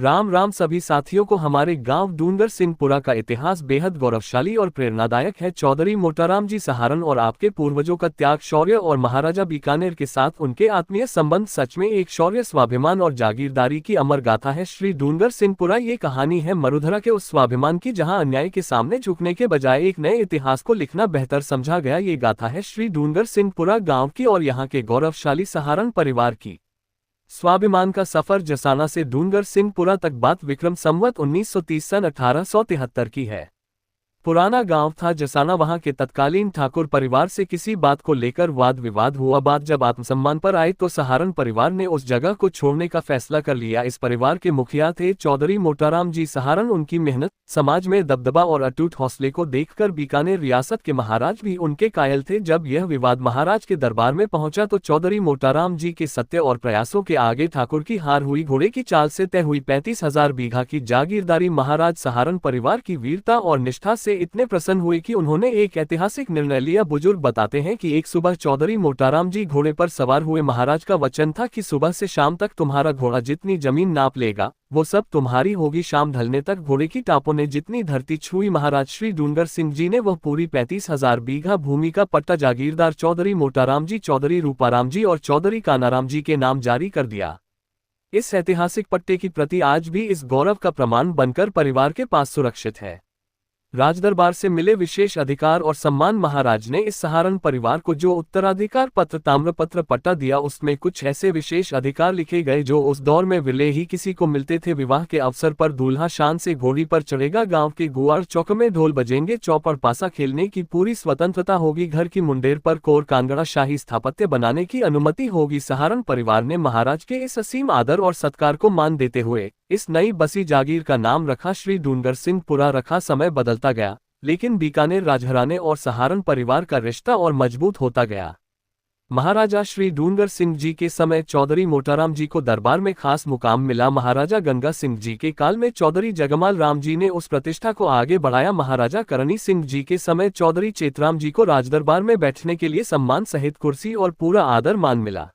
राम राम सभी साथियों को। हमारे गांव डूंगर सिंहपुरा का इतिहास बेहद गौरवशाली और प्रेरणादायक है। चौधरी मोटाराम जी सहारण और आपके पूर्वजों का त्याग, शौर्य और महाराजा बीकानेर के साथ उनके आत्मीय संबंध सच में एक शौर्य, स्वाभिमान और जागीरदारी की अमर गाथा है। श्री डूंगर सिंहपुरा ये कहानी है मरुधरा के उस स्वाभिमान की जहाँ अन्याय के सामने झुकने के बजाय एक नए इतिहास को लिखना बेहतर समझा गया। ये गाथा है श्री डूंगर सिंहपुरा गाँव की और यहाँ के गौरवशाली सहारण परिवार की। स्वाभिमान का सफर जसाना से डूंगर सिंहपुरा तक बात विक्रम संवत 1930 सन 1873 की है। पुराना गांव था जसाना। वहां के तत्कालीन ठाकुर परिवार से किसी बात को लेकर वाद विवाद हुआ। बात जब आत्मसम्मान पर आई तो सहारण परिवार ने उस जगह को छोड़ने का फैसला कर लिया। इस परिवार के मुखिया थे चौधरी मोटाराम जी सहारण। उनकी मेहनत, समाज में दबदबा और अटूट हौसले को देखकर बीकानेर रियासत के महाराज भी उनके कायल थे। जब यह विवाद महाराज के दरबार में पहुंचा तो चौधरी मोटाराम जी के सत्य और प्रयासों के आगे ठाकुर की हार हुई। घोड़े की चाल से तय हुई 35,000 बीघा की जागीरदारी महाराज सहारण परिवार की वीरता और निष्ठा से इतने प्रसन्न हुए कि उन्होंने एक ऐतिहासिक निर्णय लिया। बुजुर्ग बताते हैं कि एक सुबह चौधरी मोटाराम जी घोड़े पर सवार हुए। महाराज का वचन था कि सुबह से शाम तक तुम्हारा घोड़ा जितनी जमीन नाप लेगा वो सब तुम्हारी होगी। शाम ढलने तक घोड़े की टापों ने जितनी धरती छुई, महाराज श्री डूंगर सिंह जी ने वह पूरी 35,000 बीघा भूमि का पट्टा जागीरदार चौधरी मोटाराम जी, चौधरी रूपाराम जी और चौधरी कानाराम जी के नाम जारी कर दिया। इस ऐतिहासिक पट्टे की प्रति आज भी इस गौरव का प्रमाण बनकर परिवार के पास सुरक्षित है। राजदरबार से मिले विशेष अधिकार और सम्मान महाराज ने इस सहारण परिवार को जो उत्तराधिकार पत्र, ताम्रपत्र, पट्टा दिया उसमें कुछ ऐसे विशेष अधिकार लिखे गए जो उस दौर में विरले ही किसी को मिलते थे। विवाह के अवसर पर दूल्हा शान से घोड़ी पर चढ़ेगा, गांव के गुआर चौक में ढोल बजेंगे, चौपड़ पासा खेलने की पूरी स्वतंत्रता होगी, घर की मुंडेर पर कोर कांगड़ा शाही स्थापत्य बनाने की अनुमति होगी। सहारण परिवार ने महाराज के इस असीम आदर और सत्कार को मान देते हुए इस नई बसी जागीर का नाम रखा श्री डूंगर सिंहपुरा रखा। समय बदलता गया लेकिन बीकानेर राजघराने और सहारण परिवार का रिश्ता और मजबूत होता गया। महाराजा श्री डूंगर सिंह जी के समय चौधरी मोटाराम जी को दरबार में खास मुकाम मिला। महाराजा गंगा सिंह जी के काल में चौधरी जगमाल राम जी ने उस प्रतिष्ठा को आगे बढ़ाया। महाराजा करणी सिंह जी के समय चौधरी चेतराम जी को राजदरबार में बैठने के लिए सम्मान सहित कुर्सी और पूरा आदर मान मिला।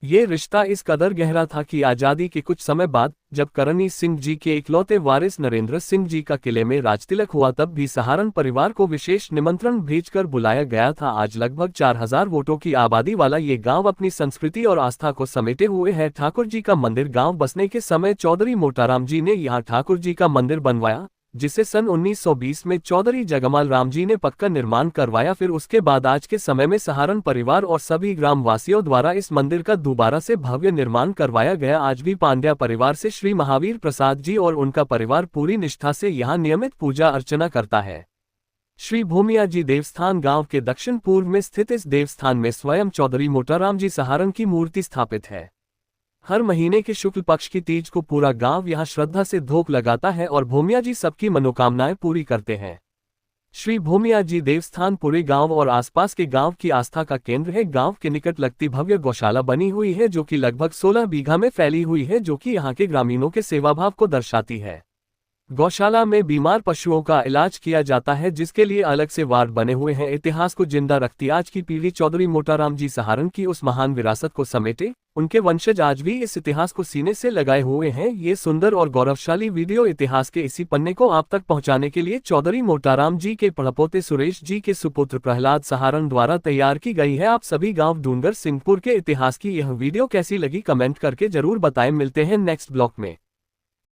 ये रिश्ता इस कदर गहरा था कि आज़ादी के कुछ समय बाद जब करणी सिंह जी के इकलौते वारिस नरेंद्र सिंह जी का किले में राजतिलक हुआ तब भी सहारण परिवार को विशेष निमंत्रण भेजकर बुलाया गया था। आज लगभग 4,000 वोटों की आबादी वाला ये गांव अपनी संस्कृति और आस्था को समेटे हुए है। ठाकुर जी का मंदिर गांव बसने के समय चौधरी मोटाराम जी ने यहाँ ठाकुर जी का मंदिर बनवाया, जिसे सन 1920 में चौधरी जगमाल राम जी ने पक्का निर्माण करवाया। फिर उसके बाद आज के समय में सहारण परिवार और सभी ग्रामवासियों द्वारा इस मंदिर का दोबारा से भव्य निर्माण करवाया गया। आज भी पांड्या परिवार से श्री महावीर प्रसाद जी और उनका परिवार पूरी निष्ठा से यहाँ नियमित पूजा अर्चना करता है। श्री भूमिया जी देवस्थान गांव के दक्षिण पूर्व में स्थित इस देवस्थान में स्वयं चौधरी मोटाराम जी सहारण की मूर्ति स्थापित है। हर महीने के शुक्ल पक्ष की तीज को पूरा गांव यहां श्रद्धा से धोख लगाता है और भूमिया जी सबकी मनोकामनाएं पूरी करते हैं। श्री भूमिया जी देवस्थान पूरे गांव और आसपास के गांव की आस्था का केंद्र है। गांव के निकट लगती भव्य गौशाला बनी हुई है जो कि लगभग 16 बीघा में फैली हुई है, जो कि यहां के ग्रामीणों के सेवाभाव को दर्शाती है। गौशाला में बीमार पशुओं का इलाज किया जाता है जिसके लिए अलग से वार्ड बने हुए हैं। इतिहास को जिंदा रखती आज की पीढ़ी चौधरी मोटाराम जी सहारण की उस महान विरासत को समेटे। उनके वंशज आज भी इस इतिहास को सीने से लगाए हुए हैं। ये सुंदर और गौरवशाली वीडियो इतिहास के इसी पन्ने को आप तक पहुंचाने के लिए चौधरी मोटाराम जी के पड़पोते सुरेश जी के सुपुत्र प्रहलाद सहारण द्वारा तैयार की गई है। आप सभी गाँव डूंगर सिंहपुर के इतिहास की यह वीडियो कैसी लगी कमेंट करके जरूर बताएं। मिलते हैं नेक्स्ट ब्लॉग में।